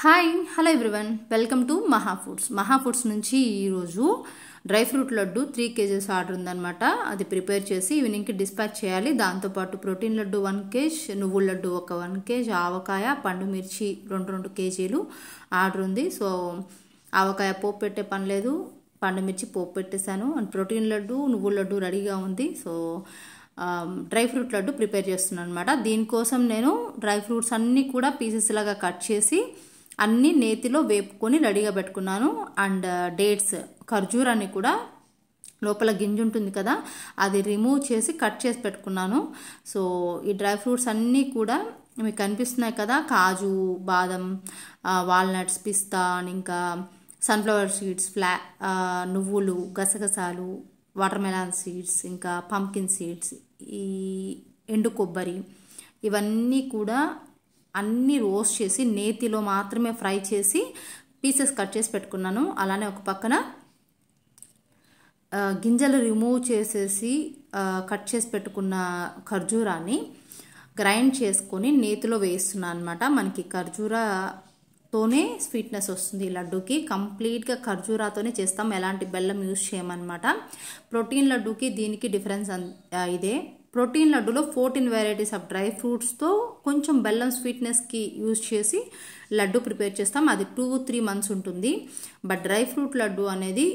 Hi hello everyone welcome to మహా foods నుంచి ఈరోజు dry fruit laddu 3 kgs order ఉందన్నమాట. అది ప్రిపేర్ చేసి ఈవినింగ్కి డిస్పాచ్ చేయాలి. దాంతోపాటు ప్రోటీన్ లడ్డు 1 kg, నువ్వుల లడ్డు ఒక 1 kg, ఆవకాయ పండు మిర్చి 2 kgలు ఆర్డర్ ఉంది. సో ఆవకాయ పోపు పెట్టే పని లేదు, పండు మిర్చి పోపు పెట్టేశాను. అండ్ ప్రోటీన్ లడ్డు నువ్వుల లడ్డు రెడీగా ఉంది. So dry fruit laddu prepare చేస్తున్నాను అనమాట. దీనికోసం నేను డ్రై ఫ్రూట్స్ అన్నీ కూడా పీసెస్ లాగా కట్ చేసి అన్నీ నేతిలో వేపుకొని రెడీగా పెట్టుకున్నాను. అండ్ డేట్స్ ఖర్జూరాన్ని కూడా లోపల గింజ ఉంటుంది కదా, అది రిమూవ్ చేసి కట్ చేసి పెట్టుకున్నాను. సో ఈ డ్రై ఫ్రూట్స్ అన్నీ కూడా మీకు కనిపిస్తున్నాయి కదా, కాజు, బాదం, వాల్నట్స్, పిస్తా, ఇంకా సన్ఫ్లవర్ సీడ్స్, నువ్వులు, గసగసాలు, వాటర్ మెలాన్ సీడ్స్, ఇంకా పంకిన్ సీడ్స్, ఈ ఎండు కొబ్బరి, ఇవన్నీ కూడా అన్నీ రోస్ట్ చేసి నేతిలో మాత్రమే ఫ్రై చేసి పీసెస్ కట్ చేసి పెట్టుకున్నాను. అలానే ఒక పక్కన గింజలు రిమూవ్ చేసేసి కట్ చేసి పెట్టుకున్న ఖర్జూరాన్ని గ్రైండ్ చేసుకొని నేతిలో వేస్తున్నాను అనమాట. మనకి ఖర్జూరాతోనే స్వీట్నెస్ వస్తుంది లడ్డూకి. కంప్లీట్గా ఖర్జూరాతోనే చేస్తాం, ఎలాంటి బెల్లం యూజ్ చేయమన్నమాట. ప్రోటీన్ లడ్డూకి దీనికి డిఫరెన్స్ ఇదే. ప్రోటీన్ లడ్డులో 14 వెరైటీస్ ఆఫ్ డ్రై ఫ్రూట్స్తో కొంచెం బెల్లం స్వీట్నెస్కి యూజ్ చేసి లడ్డు ప్రిపేర్ చేస్తాం. అది 2-3 months ఉంటుంది. బట్ డ్రై ఫ్రూట్ లడ్డు అనేది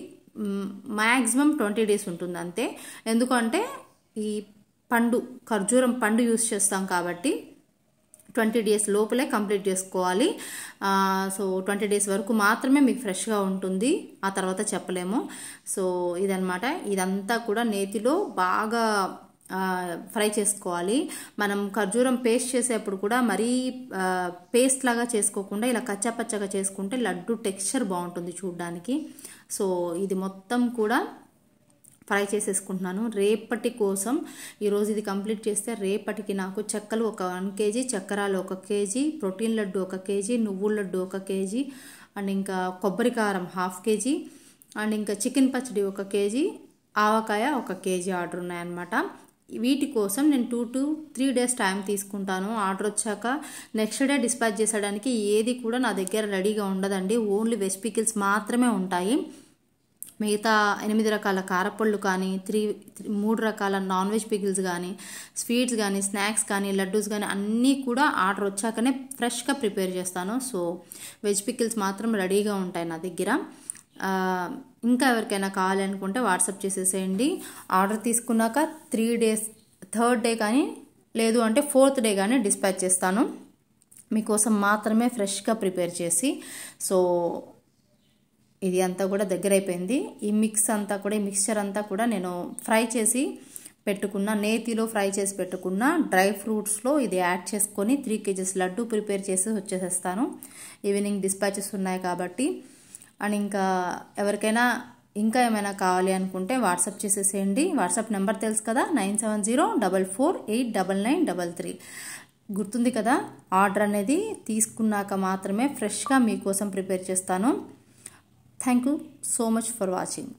మ్యాక్సిమం 20 days ఉంటుంది అంతే. ఎందుకంటే ఈ ఖర్జూరం పండు యూజ్ చేస్తాం కాబట్టి 20 days లోపలే కంప్లీట్ చేసుకోవాలి. సో 20 days వరకు మాత్రమే మీకు ఫ్రెష్గా ఉంటుంది, ఆ తర్వాత చెప్పలేము. సో ఇదనమాట. ఇదంతా కూడా నేతిలో బాగా ఫ్రై చేసుకోవాలి. మనం ఖర్జూరం పేస్ట్ చేసేప్పుడు కూడా మరీ పేస్ట్ లాగా చేసుకోకుండా ఇలా కచ్చాపచ్చగా చేసుకుంటే లడ్డు టెక్స్చర్ బాగుంటుంది చూడడానికి. సో ఇది మొత్తం కూడా ఫ్రై చేసేసుకుంటున్నాను రేపటి కోసం. ఈరోజు ఇది కంప్లీట్ చేస్తే రేపటికి నాకు చెక్కలు ఒక 1 kg, చక్కెరాలు 1 kg, protein laddu 1 kg, నువ్వుల లడ్డు 1 kg, అండ్ ఇంకా కొబ్బరి కారం 1/2 kg, అండ్ ఇంకా చికెన్ పచ్చడి 1 kg, ఆవకాయ 1 kg ఆర్డర్ ఉన్నాయన్నమాట. వీటి కోసం నేను 2 to 3 days టైం తీసుకుంటాను. ఆర్డర్ వచ్చాక నెక్స్ట్ డే డిస్పాచ్ చేసేయడానికి ఏది కూడా నా దగ్గర రెడీగా ఉండదండి. ఓన్లీ వెజ్ పికిల్స్ మాత్రమే ఉంటాయి. మిగతా 8 రకాల కారపళ్ళు కానీ, 3 రకాల నాన్ వెజ్ పికిల్స్ కానీ, స్వీట్స్ కానీ, స్నాక్స్ కానీ, లడ్డూస్ కానీ అన్నీ కూడా ఆర్డర్ వచ్చాకనే ఫ్రెష్గా ప్రిపేర్ చేస్తాను. సో వెజ్ పికిల్స్ మాత్రం రెడీగా ఉంటాయి నా దగ్గర. ఇంకా ఎవరికైనా కావాలి అనుకుంటే వాట్సాప్ చేసేసేయండి. ఆర్డర్ తీసుకున్నాక 3 days, 3rd day కానీ లేదు అంటే 4th day కానీ డిస్పాచ్ చేస్తాను మీకోసం మాత్రమే ఫ్రెష్గా ప్రిపేర్ చేసి. సో ఇది అంతా కూడా దగ్గర అయిపోయింది. ఈ మిక్స్చర్ అంతా కూడా నేను ఫ్రై చేసి పెట్టుకున్న, నేతిలో ఫ్రై చేసి పెట్టుకున్న డ్రై ఫ్రూట్స్లో ఇది యాడ్ చేసుకొని 3 kgs లడ్డు ప్రిపేర్ చేసి వచ్చేసేస్తాను. ఈవినింగ్ డిస్పాచెస్ ఉన్నాయి కాబట్టి. అండ్ ఇంకా ఎవరికైనా ఇంకా ఏమైనా కావాలి అనుకుంటే వాట్సాప్ చేసేసేయండి. వాట్సాప్ నెంబర్ తెలుసు కదా, 9704489933. గుర్తుంది కదా. ఆర్డర్ అనేది తీసుకున్నాక మాత్రమే ఫ్రెష్గా మీకోసం ప్రిపేర్ చేస్తాను. Thank you so much for watching.